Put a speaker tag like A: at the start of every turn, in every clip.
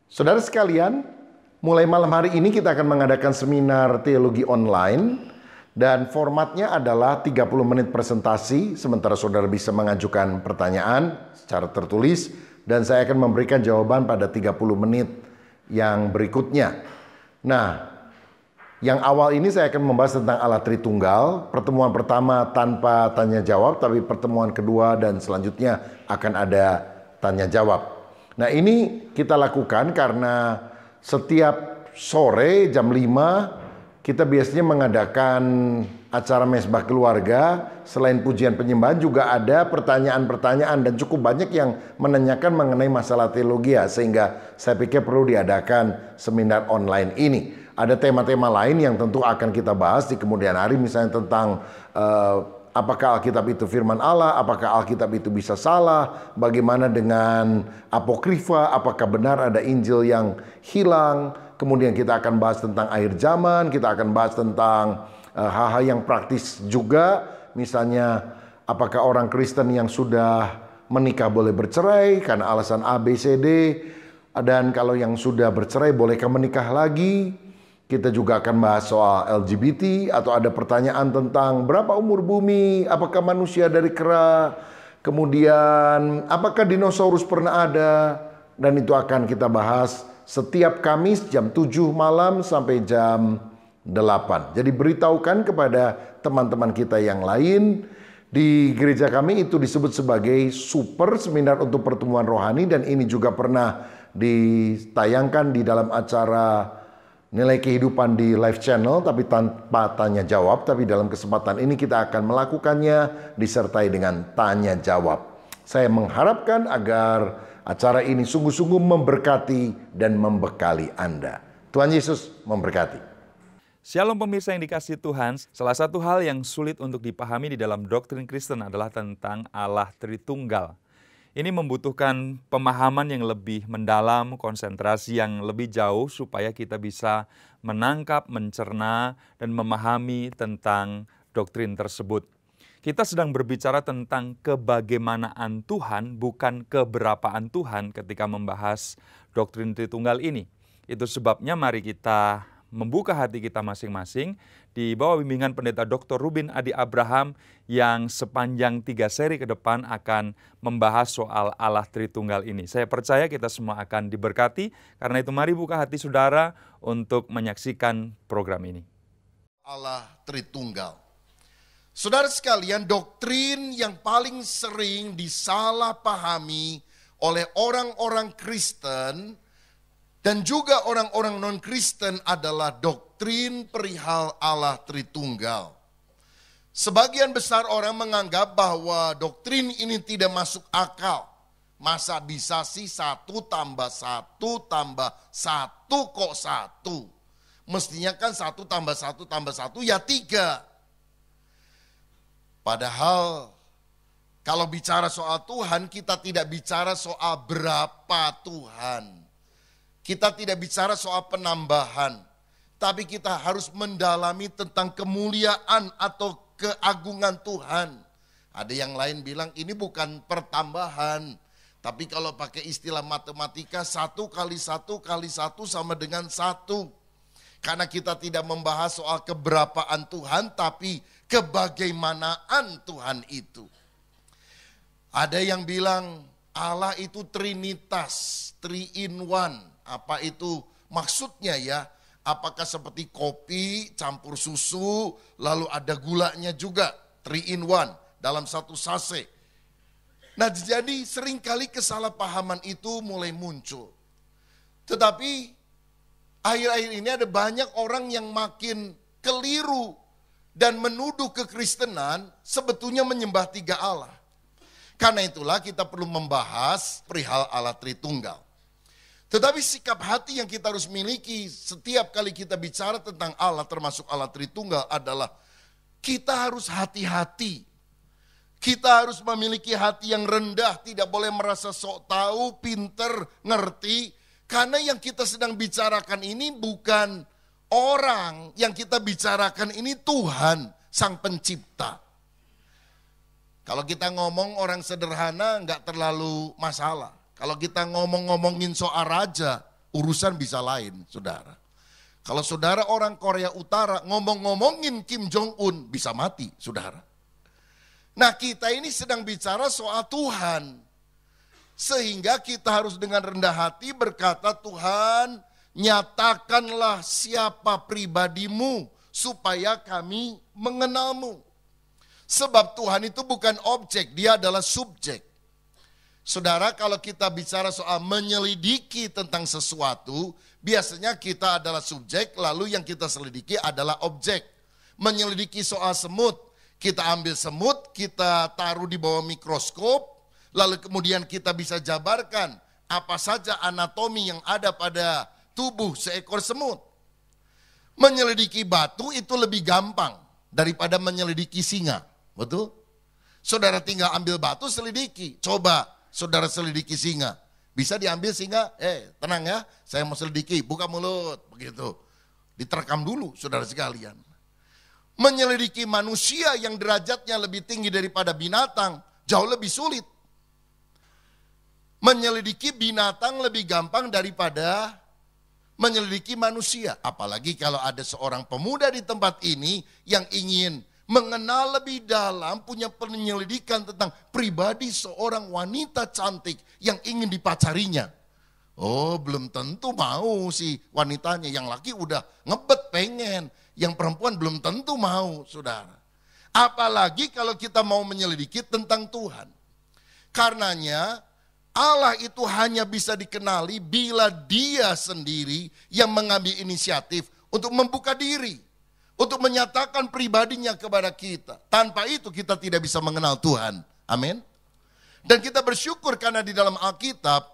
A: Saudara sekalian, mulai malam hari ini kita akan mengadakan seminar teologi online dan formatnya adalah 30 menit presentasi, sementara saudara bisa mengajukan pertanyaan secara tertulis dan saya akan memberikan jawaban pada 30 menit yang berikutnya. Nah, yang awal ini saya akan membahas tentang Allah Tritunggal. Pertemuan pertama tanpa tanya jawab, tapi pertemuan kedua dan selanjutnya akan ada tanya jawab. Nah, ini kita lakukan karena setiap sore jam 5 kita biasanya mengadakan acara mesbah keluarga. Selain pujian penyembahan juga ada pertanyaan-pertanyaan dan cukup banyak yang menanyakan mengenai masalah teologi, sehingga saya pikir perlu diadakan seminar online ini. Ada tema-tema lain yang tentu akan kita bahas di kemudian hari, misalnya tentang apakah Alkitab itu firman Allah, apakah Alkitab itu bisa salah, bagaimana dengan apokrifa, apakah benar ada Injil yang hilang. Kemudian kita akan bahas tentang akhir zaman, kita akan bahas tentang hal-hal yang praktis juga, misalnya apakah orang Kristen yang sudah menikah boleh bercerai karena alasan A, B, C, D, dan kalau yang sudah bercerai bolehkah menikah lagi. Kita juga akan bahas soal LGBT, atau ada pertanyaan tentang berapa umur bumi, apakah manusia dari kera, kemudian apakah dinosaurus pernah ada, dan itu akan kita bahas setiap Kamis jam 7 malam sampai jam 8. Jadi beritahukan kepada teman-teman kita yang lain. Di gereja kami itu disebut sebagai super seminar untuk pertemuan rohani, dan ini juga pernah ditayangkan di dalam acara Nilai Kehidupan di live channel, tapi tanpa tanya jawab. Tapi dalam kesempatan ini kita akan melakukannya disertai dengan tanya jawab. Saya mengharapkan agar acara ini sungguh-sungguh memberkati dan membekali Anda. Tuhan Yesus memberkati.
B: Shalom pemirsa yang dikasihi Tuhan, salah satu hal yang sulit untuk dipahami di dalam doktrin Kristen adalah tentang Allah Tritunggal. Ini membutuhkan pemahaman yang lebih mendalam, konsentrasi yang lebih jauh supaya kita bisa menangkap, mencerna, dan memahami tentang doktrin tersebut. Kita sedang berbicara tentang kebagaimanaan Tuhan, bukan keberapaan Tuhan ketika membahas doktrin Tritunggal ini. Itu sebabnya mari kita membuka hati kita masing-masing di bawah bimbingan Pendeta Dr. Ruben Adi Abraham yang sepanjang 3 seri ke depan akan membahas soal Allah Tritunggal ini. Saya percaya kita semua akan diberkati, karena itu mari buka hati saudara untuk menyaksikan program ini.
C: Allah Tritunggal. Saudara sekalian, doktrin yang paling sering disalahpahami oleh orang-orang Kristen dan juga orang-orang non-Kristen adalah doktrin perihal Allah Tritunggal. Sebagian besar orang menganggap bahwa doktrin ini tidak masuk akal. Masa bisa sih 1 tambah 1 tambah 1 kok 1? Mestinya kan 1 tambah 1 tambah 1 ya 3. Padahal kalau bicara soal Tuhan, kita tidak bicara soal berapa Tuhan. Kita tidak bicara soal penambahan, tapi kita harus mendalami tentang kemuliaan atau keagungan Tuhan. Ada yang lain bilang ini bukan pertambahan, tapi kalau pakai istilah matematika 1 kali 1 kali 1 sama dengan 1. Karena kita tidak membahas soal keberapaan Tuhan, tapi kebagaimanaan Tuhan itu. Ada yang bilang Allah itu Trinitas, 3 in 1. Apa itu maksudnya ya? Apakah seperti kopi campur susu lalu ada gulanya juga, 3 in 1 dalam satu sase. Nah, jadi seringkali kesalahpahaman itu mulai muncul. Tetapi akhir-akhir ini ada banyak orang yang makin keliru dan menuduh kekristenan sebetulnya menyembah 3 Allah. Karena itulah kita perlu membahas perihal Allah Tritunggal. Tetapi sikap hati yang kita harus miliki setiap kali kita bicara tentang Allah, termasuk Allah Tritunggal, adalah kita harus hati-hati. Kita harus memiliki hati yang rendah, tidak boleh merasa sok tahu, pinter, ngerti. Karena yang kita sedang bicarakan ini bukan orang, yang kita bicarakan ini Tuhan, Sang Pencipta. Kalau kita ngomong orang sederhana nggak terlalu masalah. Kalau kita ngomongin soal raja, urusan bisa lain, saudara. Kalau saudara orang Korea Utara ngomong-ngomongin Kim Jong-un, bisa mati, saudara. Nah, kita ini sedang bicara soal Tuhan. Sehingga kita harus dengan rendah hati berkata, Tuhan, nyatakanlah siapa pribadimu supaya kami mengenalmu. Sebab Tuhan itu bukan objek, dia adalah subjek. Saudara, kalau kita bicara soal menyelidiki tentang sesuatu, biasanya kita adalah subjek, lalu yang kita selidiki adalah objek. Menyelidiki soal semut, kita ambil semut, kita taruh di bawah mikroskop, lalu kemudian kita bisa jabarkan apa saja anatomi yang ada pada tubuh seekor semut. Menyelidiki batu itu lebih gampang daripada menyelidiki singa, betul? Saudara tinggal ambil batu, selidiki, coba saudara selidiki singa. Bisa diambil singa, tenang ya, saya mau selidiki, buka mulut, begitu. Diterkam dulu saudara sekalian. Menyelidiki manusia yang derajatnya lebih tinggi daripada binatang, jauh lebih sulit. Menyelidiki binatang lebih gampang daripada menyelidiki manusia. Apalagi kalau ada seorang pemuda di tempat ini yang ingin mengenal lebih dalam, punya penyelidikan tentang pribadi seorang wanita cantik yang ingin dipacarinya. Oh, belum tentu mau si wanitanya. Yang laki udah ngebet pengen, yang perempuan belum tentu mau, saudara. Apalagi kalau kita mau menyelidiki tentang Tuhan. Karenanya Allah itu hanya bisa dikenali bila Dia sendiri yang mengambil inisiatif untuk membuka diri, untuk menyatakan pribadinya kepada kita. Tanpa itu kita tidak bisa mengenal Tuhan. Amin. Dan kita bersyukur karena di dalam Alkitab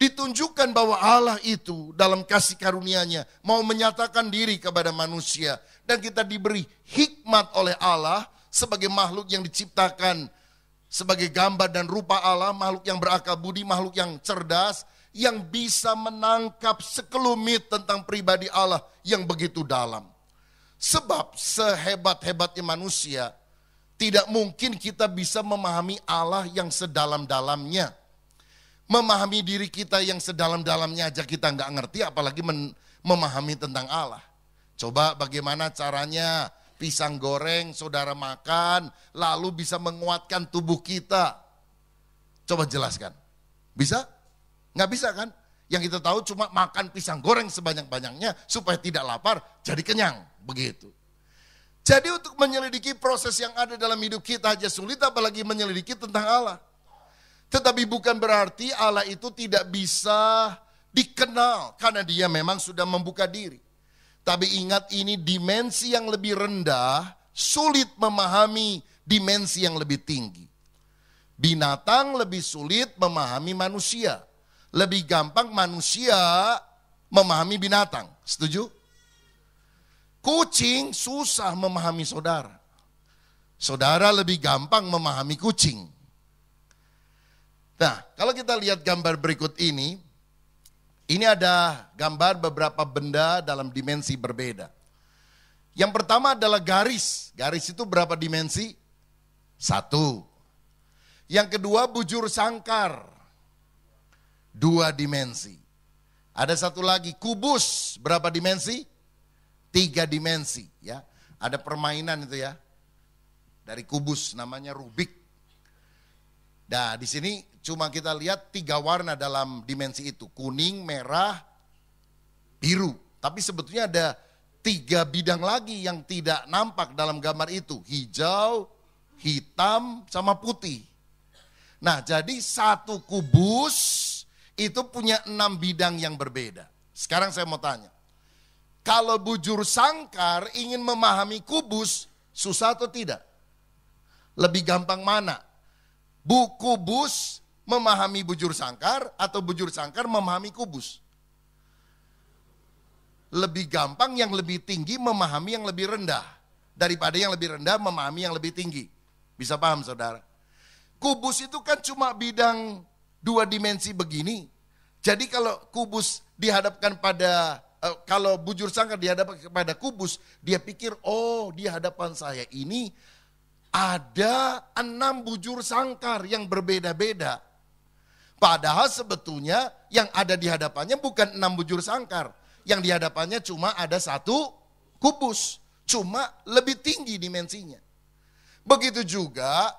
C: ditunjukkan bahwa Allah itu dalam kasih karunia-Nya mau menyatakan diri kepada manusia. Dan kita diberi hikmat oleh Allah sebagai makhluk yang diciptakan sebagai gambar dan rupa Allah, makhluk yang berakal budi, makhluk yang cerdas, yang bisa menangkap sekelumit tentang pribadi Allah yang begitu dalam. Sebab sehebat-hebatnya manusia, tidak mungkin kita bisa memahami Allah yang sedalam-dalamnya. Memahami diri kita yang sedalam-dalamnya aja kita nggak ngerti, apalagi memahami tentang Allah. Coba bagaimana caranya pisang goreng saudara makan, lalu bisa menguatkan tubuh kita. Coba jelaskan. Bisa? Nggak bisa kan? Yang kita tahu cuma makan pisang goreng sebanyak-banyaknya supaya tidak lapar, jadi kenyang. Begitu. Jadi untuk menyelidiki proses yang ada dalam hidup kita aja sulit, apalagi menyelidiki tentang Allah. Tetapi bukan berarti Allah itu tidak bisa dikenal, karena Dia memang sudah membuka diri. Tapi ingat, ini dimensi yang lebih rendah, sulit memahami dimensi yang lebih tinggi. Binatang lebih sulit memahami manusia. Lebih gampang manusia memahami binatang. Setuju? Kucing susah memahami saudara. Saudara lebih gampang memahami kucing. Nah, kalau kita lihat gambar berikut ini ada gambar beberapa benda dalam dimensi berbeda. Yang pertama adalah garis. Garis itu berapa dimensi? 1. Yang kedua bujur sangkar. 2 dimensi. Ada satu lagi kubus. Berapa dimensi? 3 dimensi. Ya, ada permainan itu ya. Dari kubus namanya Rubik. Nah, di sini cuma kita lihat 3 warna dalam dimensi itu. Kuning, merah, biru. Tapi sebetulnya ada 3 bidang lagi yang tidak nampak dalam gambar itu. Hijau, hitam, sama putih. Nah, jadi satu kubus itu punya 6 bidang yang berbeda. Sekarang saya mau tanya. Kalau bujur sangkar ingin memahami kubus, susah atau tidak? Lebih gampang mana? Kubus memahami bujur sangkar atau bujur sangkar memahami kubus? Lebih gampang yang lebih tinggi memahami yang lebih rendah daripada yang lebih rendah memahami yang lebih tinggi. Bisa paham saudara? Kubus itu kan cuma bidang 2 dimensi begini. Jadi kalau kubus dihadapkan pada, kalau bujur sangkar dihadapkan kepada kubus, dia pikir, oh di hadapan saya ini ada 6 bujur sangkar yang berbeda-beda. Padahal sebetulnya yang ada di hadapannya bukan 6 bujur sangkar. Yang di hadapannya cuma ada 1 kubus. Cuma lebih tinggi dimensinya. Begitu juga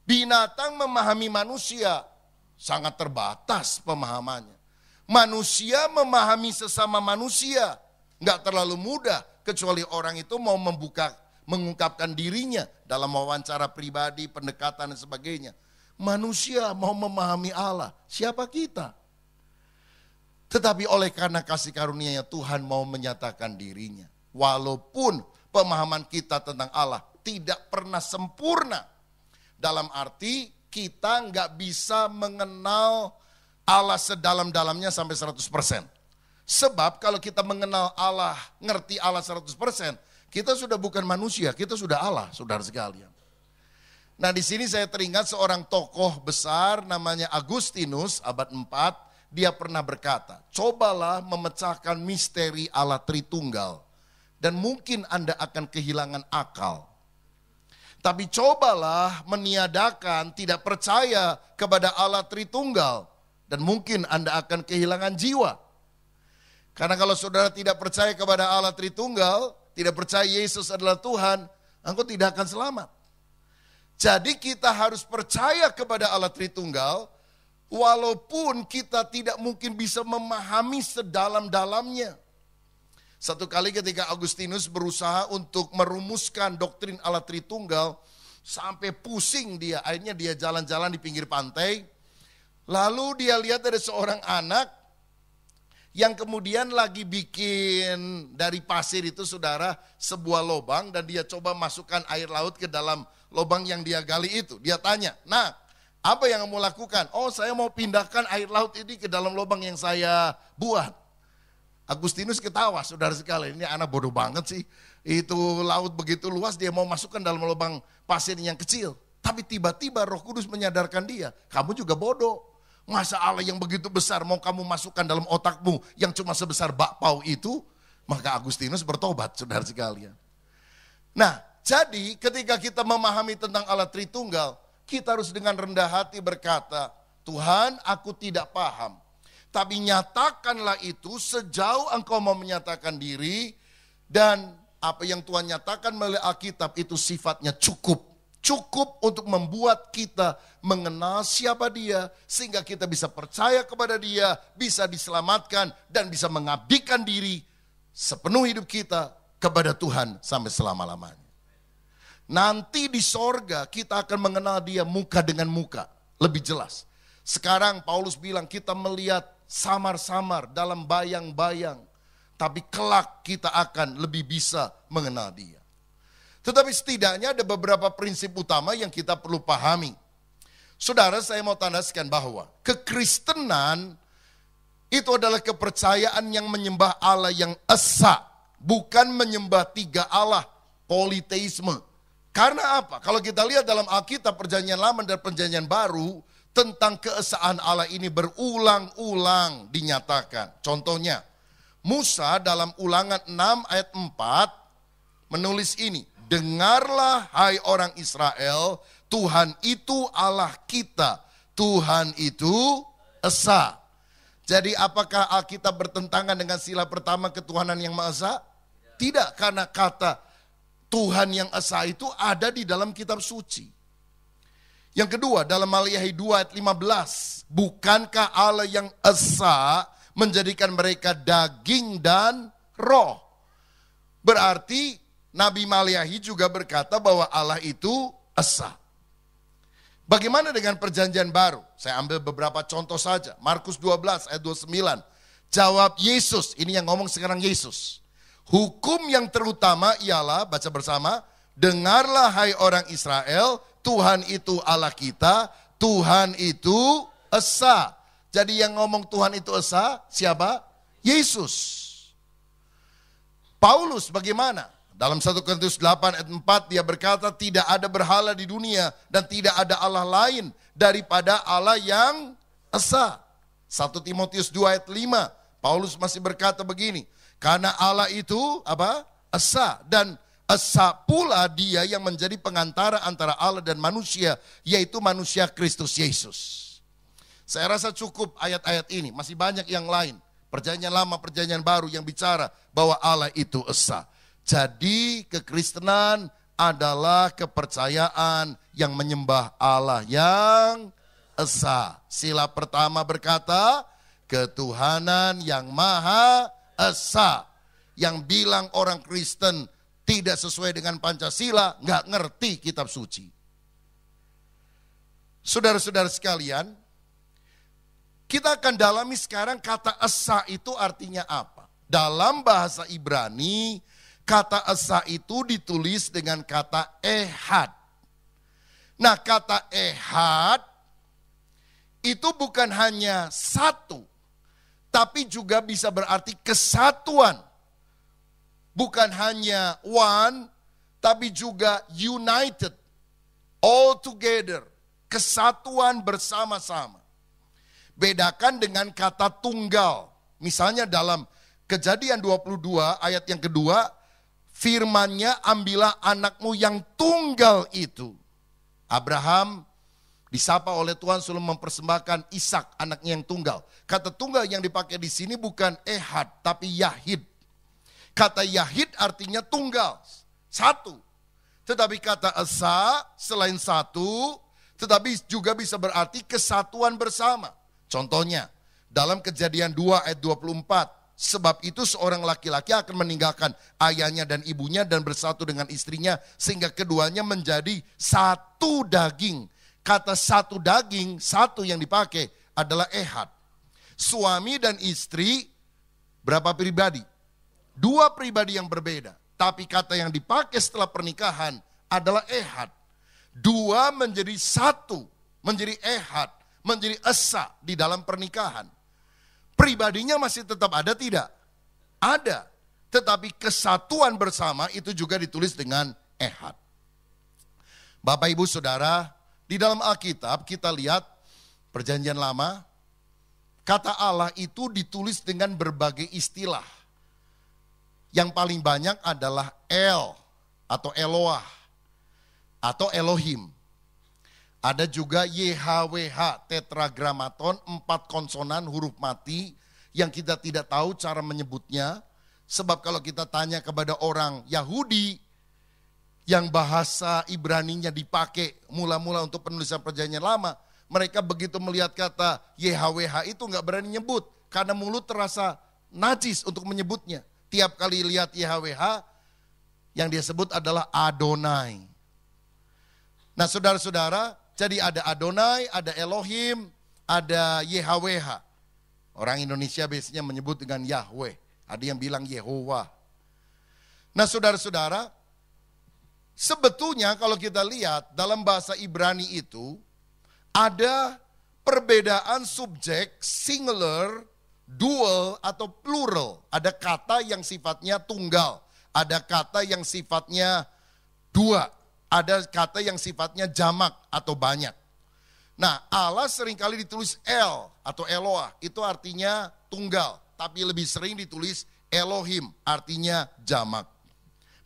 C: binatang memahami manusia. Sangat terbatas pemahamannya. Manusia memahami sesama manusia. Nggak terlalu mudah. Kecuali orang itu mau mengungkapkan dirinya dalam wawancara pribadi, pendekatan dan sebagainya. Manusia mau memahami Allah. Siapa kita? Tetapi oleh karena kasih karunia-Nya Tuhan mau menyatakan dirinya. Walaupun pemahaman kita tentang Allah tidak pernah sempurna. Dalam arti kita nggak bisa mengenal Allah sedalam-dalamnya sampai 100%. Sebab kalau kita mengenal Allah, ngerti Allah 100%, kita sudah bukan manusia, kita sudah Allah, saudara sekalian. Nah, di sini saya teringat seorang tokoh besar namanya Agustinus, abad 4, dia pernah berkata, cobalah memecahkan misteri Allah Tritunggal, dan mungkin Anda akan kehilangan akal. Tapi cobalah meniadakan tidak percaya kepada Allah Tritunggal, dan mungkin Anda akan kehilangan jiwa. Karena kalau saudara tidak percaya kepada Allah Tritunggal, tidak percaya Yesus adalah Tuhan, engkau tidak akan selamat. Jadi kita harus percaya kepada Allah Tritunggal, walaupun kita tidak mungkin bisa memahami sedalam-dalamnya. Satu kali ketika Agustinus berusaha untuk merumuskan doktrin Allah Tritunggal, sampai pusing dia, akhirnya dia jalan-jalan di pinggir pantai, lalu dia lihat ada seorang anak, yang kemudian lagi bikin dari pasir itu saudara sebuah lubang dan dia coba masukkan air laut ke dalam lubang yang dia gali itu. Dia tanya, nah apa yang kamu lakukan? Oh, saya mau pindahkan air laut ini ke dalam lubang yang saya buat. Agustinus ketawa, saudara sekalian, ini anak bodoh banget sih. Itu laut begitu luas dia mau masukkan dalam lubang pasir yang kecil. Tapi tiba-tiba Roh Kudus menyadarkan dia, kamu juga bodoh. Masa Allah yang begitu besar mau kamu masukkan dalam otakmu yang cuma sebesar bakpao itu? Maka Agustinus bertobat, saudara sekalian. Nah, jadi ketika kita memahami tentang Allah Tritunggal, kita harus dengan rendah hati berkata, Tuhan, aku tidak paham. Tapi nyatakanlah itu sejauh engkau mau menyatakan diri, dan apa yang Tuhan nyatakan melalui Alkitab itu sifatnya cukup. Cukup untuk membuat kita mengenal siapa dia, sehingga kita bisa percaya kepada dia, bisa diselamatkan, dan bisa mengabdikan diri sepenuh hidup kita kepada Tuhan sampai selama-lamanya. Nanti di sorga kita akan mengenal dia muka dengan muka, lebih jelas. Sekarang Paulus bilang kita melihat samar-samar dalam bayang-bayang, tapi kelak kita akan lebih bisa mengenal dia. Tetapi setidaknya ada beberapa prinsip utama yang kita perlu pahami. Saudara, saya mau tandaskan bahwa kekristenan itu adalah kepercayaan yang menyembah Allah yang esa, bukan menyembah 3 Allah, politeisme. Karena apa? Kalau kita lihat dalam Alkitab Perjanjian Lama dan Perjanjian Baru, tentang keesaan Allah ini berulang-ulang dinyatakan. Contohnya, Musa dalam Ulangan 6 ayat 4 menulis ini. Dengarlah hai orang Israel, Tuhan itu Allah kita, Tuhan itu esa. Jadi apakah Alkitab bertentangan dengan sila pertama ketuhanan yang Maha Esa? Tidak, karena kata Tuhan yang esa itu ada di dalam kitab suci. Yang kedua, dalam Maliahi 2 ayat 15, bukankah Allah yang esa menjadikan mereka daging dan roh? Berarti Nabi Maliahi juga berkata bahwa Allah itu esa. Bagaimana dengan perjanjian baru? Saya ambil beberapa contoh saja. Markus 12 ayat 29. Jawab Yesus, ini yang ngomong sekarang Yesus. Hukum yang terutama ialah, baca bersama, dengarlah hai orang Israel, Tuhan itu Allah kita, Tuhan itu esa. Jadi yang ngomong Tuhan itu esa, siapa? Yesus. Paulus bagaimana? Dalam 1 Korintus 8 ayat 4 dia berkata tidak ada berhala di dunia dan tidak ada Allah lain daripada Allah yang esa. 1 Timotius 2 ayat 5 Paulus masih berkata begini, karena Allah itu apa? Esa, dan esa pula dia yang menjadi pengantara antara Allah dan manusia, yaitu manusia Kristus Yesus. Saya rasa cukup ayat-ayat ini, masih banyak yang lain. Perjanjian lama, perjanjian baru yang bicara bahwa Allah itu esa. Jadi kekristenan adalah kepercayaan yang menyembah Allah yang esa. Sila pertama berkata, ketuhanan yang maha esa. Yang bilang orang Kristen tidak sesuai dengan Pancasila, nggak ngerti kitab suci. Saudara-saudara sekalian, kita akan dalami sekarang kata esa itu artinya apa. Dalam bahasa Ibrani, kata esa itu ditulis dengan kata ehad. Nah, kata ehad itu bukan hanya satu, tapi juga bisa berarti kesatuan. Bukan hanya one, tapi juga united, all together, kesatuan bersama-sama. Bedakan dengan kata tunggal. Misalnya dalam Kejadian 22 ayat yang kedua, firman-Nya, ambillah anakmu yang tunggal itu. Abraham disapa oleh Tuhan sebelum mempersembahkan Ishak, anaknya yang tunggal. Kata tunggal yang dipakai di sini bukan ehad, tapi yahid. Kata yahid artinya tunggal, satu. Tetapi kata esa selain satu, tetapi juga bisa berarti kesatuan bersama. Contohnya, dalam Kejadian 2 ayat 24, sebab itu seorang laki-laki akan meninggalkan ayahnya dan ibunya dan bersatu dengan istrinya, sehingga keduanya menjadi satu daging. Kata satu daging, satu yang dipakai adalah ehad. Suami dan istri, berapa pribadi? Dua pribadi yang berbeda. Tapi kata yang dipakai setelah pernikahan adalah ehad. Dua menjadi satu, menjadi ehad, menjadi esa di dalam pernikahan. Pribadinya masih tetap ada tidak? Ada. Tetapi kesatuan bersama itu juga ditulis dengan ehad. Bapak Ibu Saudara, di dalam Alkitab kita lihat Perjanjian Lama, kata Allah itu ditulis dengan berbagai istilah. Yang paling banyak adalah El atau Eloah atau Elohim. Ada juga YHWH, tetragramaton, 4 konsonan huruf mati yang kita tidak tahu cara menyebutnya. Sebab kalau kita tanya kepada orang Yahudi yang bahasa Ibraninya dipakai mula-mula untuk penulisan Perjanjian Lama, mereka begitu melihat kata YHWH itu nggak berani nyebut karena mulut terasa najis untuk menyebutnya. Tiap kali lihat YHWH, yang dia sebut adalah Adonai. Nah saudara-saudara, jadi ada Adonai, ada Elohim, ada YHWH. Orang Indonesia biasanya menyebut dengan Yahweh. Ada yang bilang Yehovah. Nah saudara-saudara, sebetulnya kalau kita lihat dalam bahasa Ibrani itu, ada perbedaan subjek, singular, dual atau plural. Ada kata yang sifatnya tunggal, ada kata yang sifatnya dua, ada kata yang sifatnya jamak atau banyak. Nah, Allah seringkali ditulis El atau Eloah, itu artinya tunggal, tapi lebih sering ditulis Elohim, artinya jamak.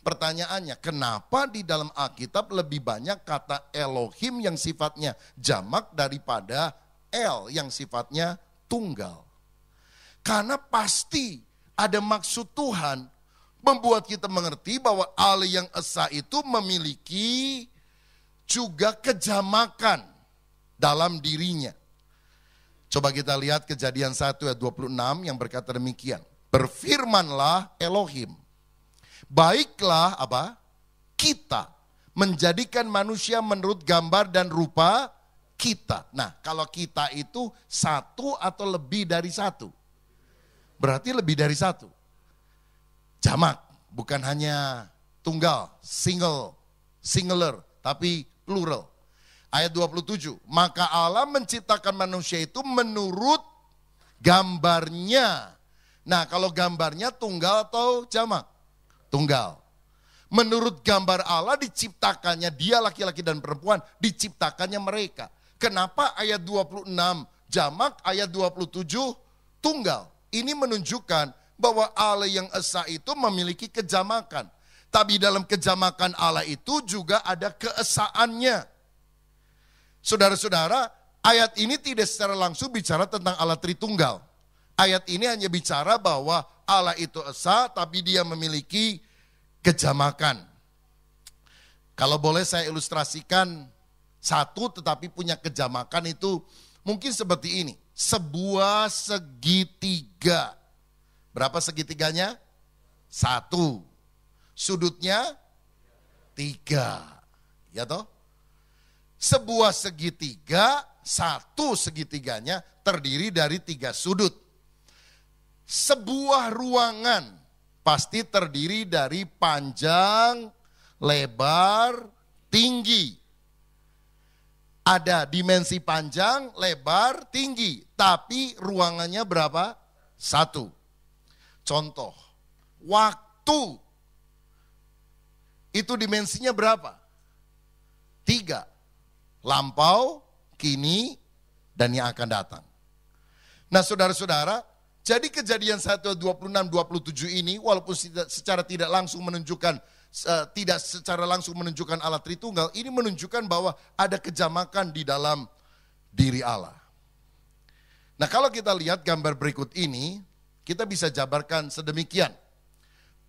C: Pertanyaannya, kenapa di dalam Alkitab lebih banyak kata Elohim yang sifatnya jamak daripada El yang sifatnya tunggal? Karena pasti ada maksud Tuhan membuat kita mengerti bahwa Allah yang esa itu memiliki juga kejamakan dalam dirinya. Coba kita lihat Kejadian 1 ayat 26 yang berkata demikian. Berfirmanlah Elohim, baiklah apa? Kita menjadikan manusia menurut gambar dan rupa kita. Nah, kalau kita itu satu atau lebih dari satu. Berarti lebih dari satu. Jamak, bukan hanya tunggal, singular, tapi plural. Ayat 27, maka Allah menciptakan manusia itu menurut gambarnya. Nah, kalau gambarnya tunggal atau jamak? Tunggal. Menurut gambar Allah diciptakannya dia laki-laki dan perempuan, diciptakannya mereka. Kenapa ayat 26 jamak, ayat 27 tunggal? Ini menunjukkan bahwa Allah yang esa itu memiliki kejamakan. Tapi dalam kejamakan Allah itu juga ada keesaannya. Saudara-saudara, Ayat ini tidak secara langsung bicara tentang Allah Tritunggal. Ayat ini hanya bicara bahwa Allah itu esa, tapi dia memiliki kejamakan. Kalau boleh saya ilustrasikan, satu tetapi punya kejamakan itu mungkin seperti ini. Sebuah segitiga. Berapa segitiganya? 1. Sudutnya 3. Ya toh? Sebuah segitiga, 1 segitiganya terdiri dari 3 sudut. Sebuah ruangan pasti terdiri dari panjang, lebar, tinggi. Ada dimensi panjang, lebar, tinggi. Tapi ruangannya berapa? 1. Contoh, waktu. Itu dimensinya berapa? 3. Lampau, kini, dan yang akan datang. Nah saudara-saudara, jadi Kejadian 1:26-27 ini walaupun secara tidak langsung menunjukkan Allah Tritunggal, ini menunjukkan bahwa ada kejamakan di dalam diri Allah. Nah kalau kita lihat gambar berikut ini, kita bisa jabarkan sedemikian.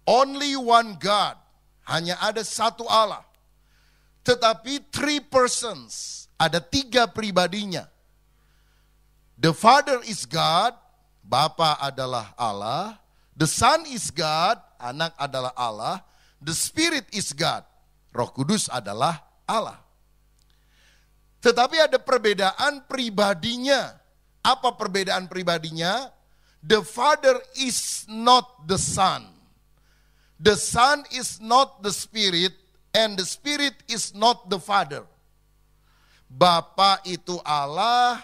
C: Only one God, hanya ada satu Allah. Tetapi 3 persons, ada 3 pribadinya. The Father is God, Bapa adalah Allah. The Son is God, anak adalah Allah. The Spirit is God, Roh Kudus adalah Allah. Tetapi ada perbedaan pribadinya. Apa perbedaan pribadinya? The Father is not the Son. The Son is not the Spirit, and the Spirit is not the Father. Bapa itu Allah,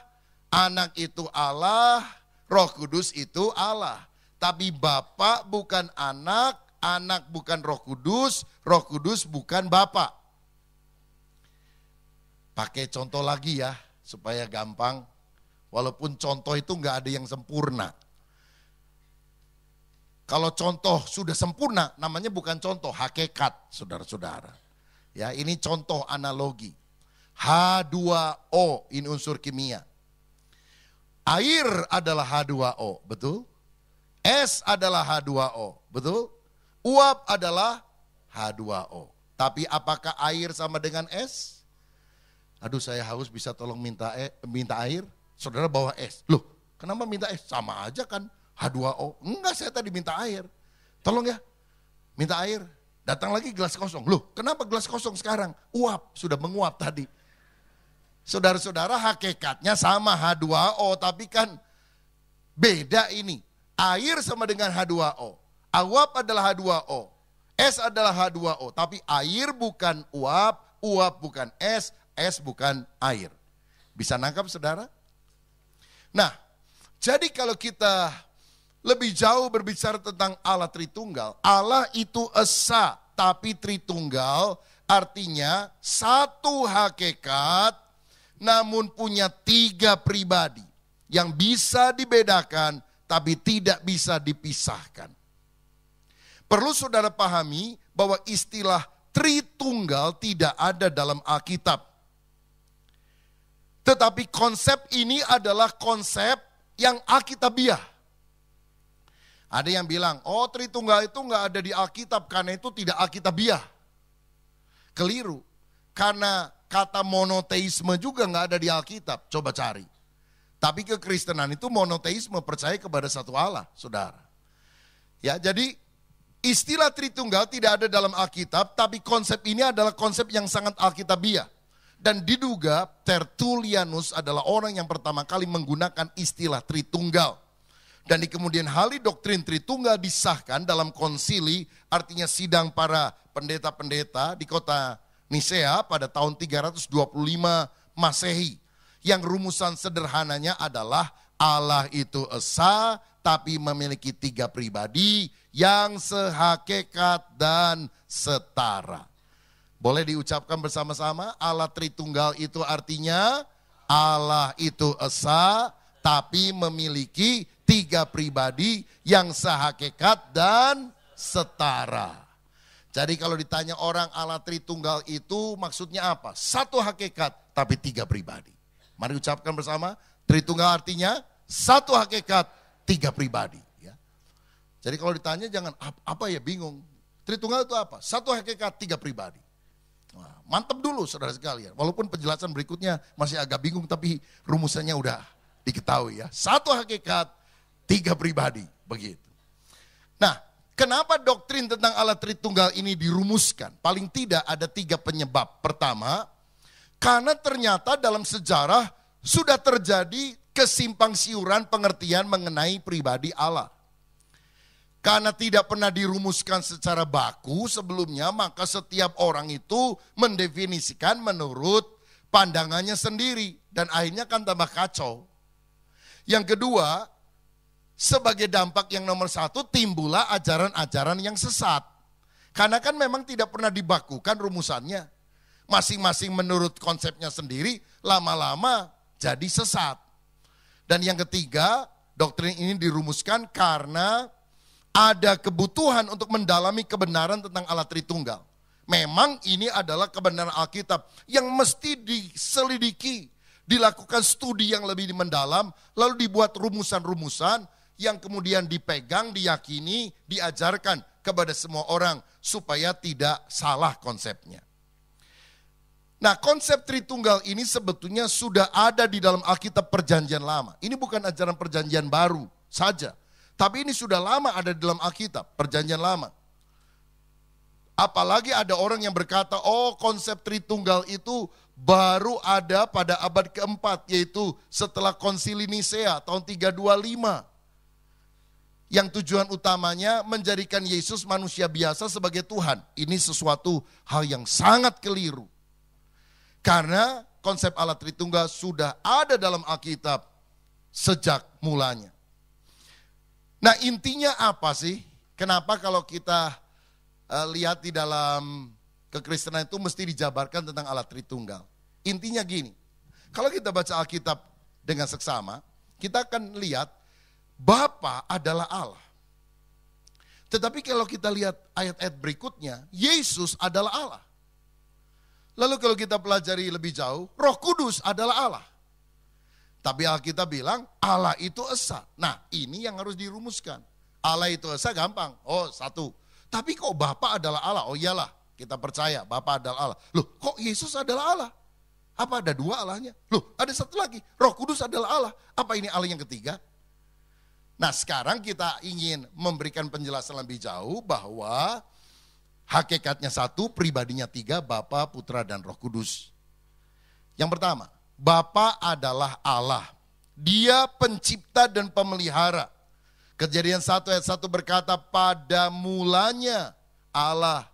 C: anak itu Allah, Roh Kudus itu Allah. Tapi Bapa bukan anak, anak bukan Roh Kudus bukan Bapa. Pakai contoh lagi ya, supaya gampang. Walaupun contoh itu nggak ada yang sempurna. Kalau contoh sudah sempurna, namanya bukan contoh, hakikat, saudara-saudara. Ya, ini contoh analogi. H2O, ini unsur kimia. Air adalah H2O, betul? Es adalah H2O, betul? Uap adalah H2O. Tapi apakah air sama dengan es? Aduh saya haus, bisa tolong minta air? Saudara bawa es. Loh kenapa minta es? Sama aja kan H2O. Enggak, saya tadi minta air. Tolong ya, minta air. Datang lagi gelas kosong. Loh kenapa gelas kosong sekarang? Uap, sudah menguap tadi. Saudara-saudara hakikatnya sama H2O, tapi kan beda ini. Air sama dengan H2O. Uap adalah H2O. Es adalah H2O. Tapi air bukan uap, uap bukan es bukan air. Bisa nangkap saudara? Nah, jadi kalau kita lebih jauh berbicara tentang Allah Tritunggal, Allah itu esa tapi Tritunggal, artinya satu hakikat namun punya 3 pribadi yang bisa dibedakan tapi tidak bisa dipisahkan. Perlu saudara pahami bahwa istilah Tritunggal tidak ada dalam Alkitab. Tetapi konsep ini adalah konsep yang alkitabiah. Ada yang bilang, oh Tritunggal itu nggak ada di Alkitab karena itu tidak alkitabiah. Keliru. Karena kata monoteisme juga nggak ada di Alkitab. Coba cari. Tapi kekristenan itu monoteisme, percaya kepada satu Allah, saudara. Ya, jadi istilah Tritunggal tidak ada dalam Alkitab, tapi konsep ini adalah konsep yang sangat alkitabiah. Dan diduga Tertullianus adalah orang yang pertama kali menggunakan istilah Tritunggal. Dan di kemudian hari doktrin Tritunggal disahkan dalam konsili, artinya sidang para pendeta-pendeta di kota Nisea pada tahun 325 Masehi. Yang rumusan sederhananya adalah Allah itu esa tapi memiliki 3 pribadi yang sehakikat dan setara. Boleh diucapkan bersama-sama, Allah Tritunggal itu artinya Allah itu esa tapi memiliki 3 pribadi yang sehakikat dan setara. Jadi kalau ditanya orang Allah Tritunggal itu maksudnya apa? Satu hakikat tapi 3 pribadi. Mari ucapkan bersama, Tritunggal artinya satu hakikat, tiga pribadi. Ya. Jadi kalau ditanya jangan apa ya, bingung. Tritunggal itu apa? Satu hakikat, tiga pribadi. Nah, mantap dulu saudara sekalian. Walaupun penjelasan berikutnya masih agak bingung, tapi rumusannya udah diketahui ya. Satu hakikat, tiga pribadi. Begitu. Nah, kenapa doktrin tentang Allah Tritunggal ini dirumuskan? Paling tidak ada tiga penyebab. Pertama, karena ternyata dalam sejarah sudah terjadi kesimpang siuran pengertian mengenai pribadi Allah. Karena tidak pernah dirumuskan secara baku sebelumnya, maka setiap orang itu mendefinisikan menurut pandangannya sendiri. Dan akhirnya kan tambah kacau. Yang kedua, sebagai dampak yang nomor satu, timbullah ajaran-ajaran yang sesat. Karena kan memang tidak pernah dibakukan rumusannya. Masing-masing menurut konsepnya sendiri, lama-lama jadi sesat. Dan yang ketiga, doktrin ini dirumuskan karena ada kebutuhan untuk mendalami kebenaran tentang Allah Tritunggal. Memang ini adalah kebenaran Alkitab yang mesti diselidiki, dilakukan studi yang lebih mendalam, lalu dibuat rumusan-rumusan yang kemudian dipegang, diyakini, diajarkan kepada semua orang supaya tidak salah konsepnya. Nah, konsep Tritunggal ini sebetulnya sudah ada di dalam Alkitab Perjanjian Lama. Ini bukan ajaran Perjanjian Baru saja, tapi ini sudah lama ada di dalam Alkitab Perjanjian Lama. Apalagi ada orang yang berkata, oh konsep Tritunggal itu baru ada pada abad keempat, yaitu setelah Konsili Nisea tahun 325. Yang tujuan utamanya menjadikan Yesus manusia biasa sebagai Tuhan. Ini sesuatu hal yang sangat keliru. Karena konsep Allah Tritunggal sudah ada dalam Alkitab sejak mulanya. Nah, intinya apa sih? Kenapa kalau kita lihat di dalam kekristenan itu mesti dijabarkan tentang Allah Tritunggal? Intinya gini, kalau kita baca Alkitab dengan seksama, kita akan lihat Bapa adalah Allah. Tetapi kalau kita lihat ayat-ayat berikutnya, Yesus adalah Allah. Lalu kalau kita pelajari lebih jauh, Roh Kudus adalah Allah. Tapi Alkitab bilang Allah itu esa. Nah, ini yang harus dirumuskan. Allah itu esa gampang. Oh, satu. Tapi kok Bapa adalah Allah? Oh iyalah, kita percaya Bapa adalah Allah. Loh, kok Yesus adalah Allah? Apa ada dua Allahnya? Loh, ada satu lagi. Roh Kudus adalah Allah. Apa ini Allah yang ketiga? Nah, sekarang kita ingin memberikan penjelasan lebih jauh bahwa hakikatnya satu, pribadinya tiga, Bapa, Putra, dan Roh Kudus. Yang pertama, Bapa adalah Allah. Dia pencipta dan pemelihara. Kejadian 1 ayat 1 berkata, pada mulanya Allah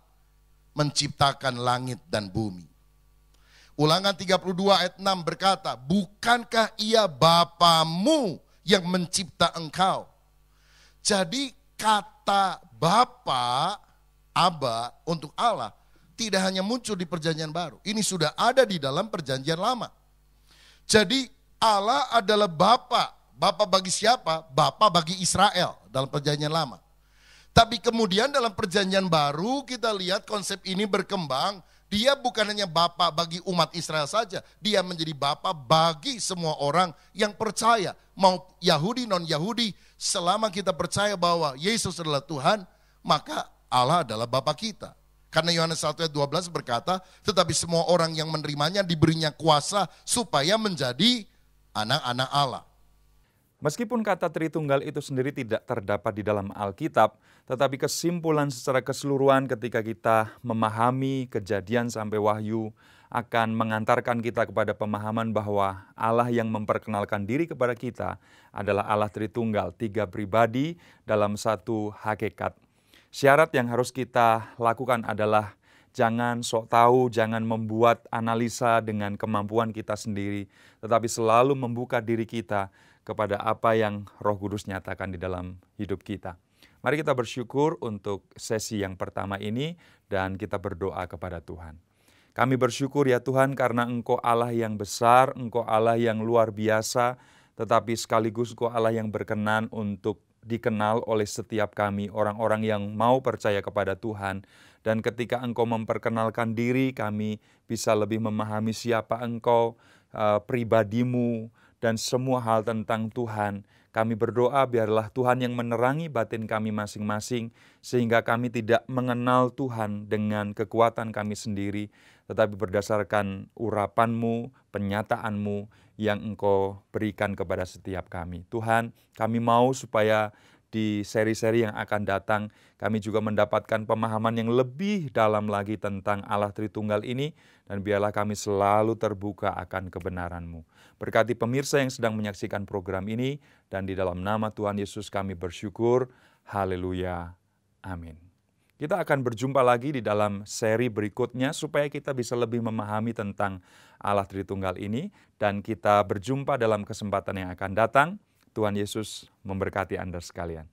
C: menciptakan langit dan bumi. Ulangan 32 ayat 6 berkata, bukankah ia Bapamu yang mencipta engkau? Jadi kata Bapa, Aba untuk Allah tidak hanya muncul di Perjanjian Baru. Ini sudah ada di dalam Perjanjian Lama. Jadi Allah adalah Bapa. Bapa bagi siapa? Bapa bagi Israel dalam Perjanjian Lama. Tapi kemudian dalam Perjanjian Baru kita lihat konsep ini berkembang. Dia bukan hanya Bapa bagi umat Israel saja. Dia menjadi Bapa bagi semua orang yang percaya. Mau Yahudi, non-Yahudi. Selama kita percaya bahwa Yesus adalah Tuhan, maka Allah adalah Bapa kita. Karena Yohanes 1 ayat 12 berkata, tetapi semua orang yang menerimanya diberinya kuasa supaya menjadi anak-anak Allah.
B: Meskipun kata Tritunggal itu sendiri tidak terdapat di dalam Alkitab, tetapi kesimpulan secara keseluruhan ketika kita memahami Kejadian sampai Wahyu akan mengantarkan kita kepada pemahaman bahwa Allah yang memperkenalkan diri kepada kita adalah Allah Tritunggal, tiga pribadi dalam satu hakikat. Syarat yang harus kita lakukan adalah jangan sok tahu, jangan membuat analisa dengan kemampuan kita sendiri, tetapi selalu membuka diri kita kepada apa yang Roh Kudus nyatakan di dalam hidup kita. Mari kita bersyukur untuk sesi yang pertama ini dan kita berdoa kepada Tuhan. Kami bersyukur ya Tuhan karena Engkau Allah yang besar, Engkau Allah yang luar biasa, tetapi sekaligus Engkau Allah yang berkenan untuk dikenal oleh setiap kami, orang-orang yang mau percaya kepada Tuhan. Dan ketika Engkau memperkenalkan diri, kami bisa lebih memahami siapa Engkau, pribadimu, dan semua hal tentang Tuhan. Kami berdoa biarlah Tuhan yang menerangi batin kami masing-masing, sehingga kami tidak mengenal Tuhan dengan kekuatan kami sendiri, tetapi berdasarkan urapan-Mu, penyataan-Mu yang Engkau berikan kepada setiap kami. Tuhan, kami mau supaya di seri-seri yang akan datang, kami juga mendapatkan pemahaman yang lebih dalam lagi tentang Allah Tritunggal ini, dan biarlah kami selalu terbuka akan kebenaran-Mu. Berkati pemirsa yang sedang menyaksikan program ini, dan di dalam nama Tuhan Yesus kami bersyukur. Haleluya. Amin. Kita akan berjumpa lagi di dalam seri berikutnya, supaya kita bisa lebih memahami tentang Allah Tritunggal ini, dan kita berjumpa dalam kesempatan yang akan datang. Tuhan Yesus memberkati Anda sekalian.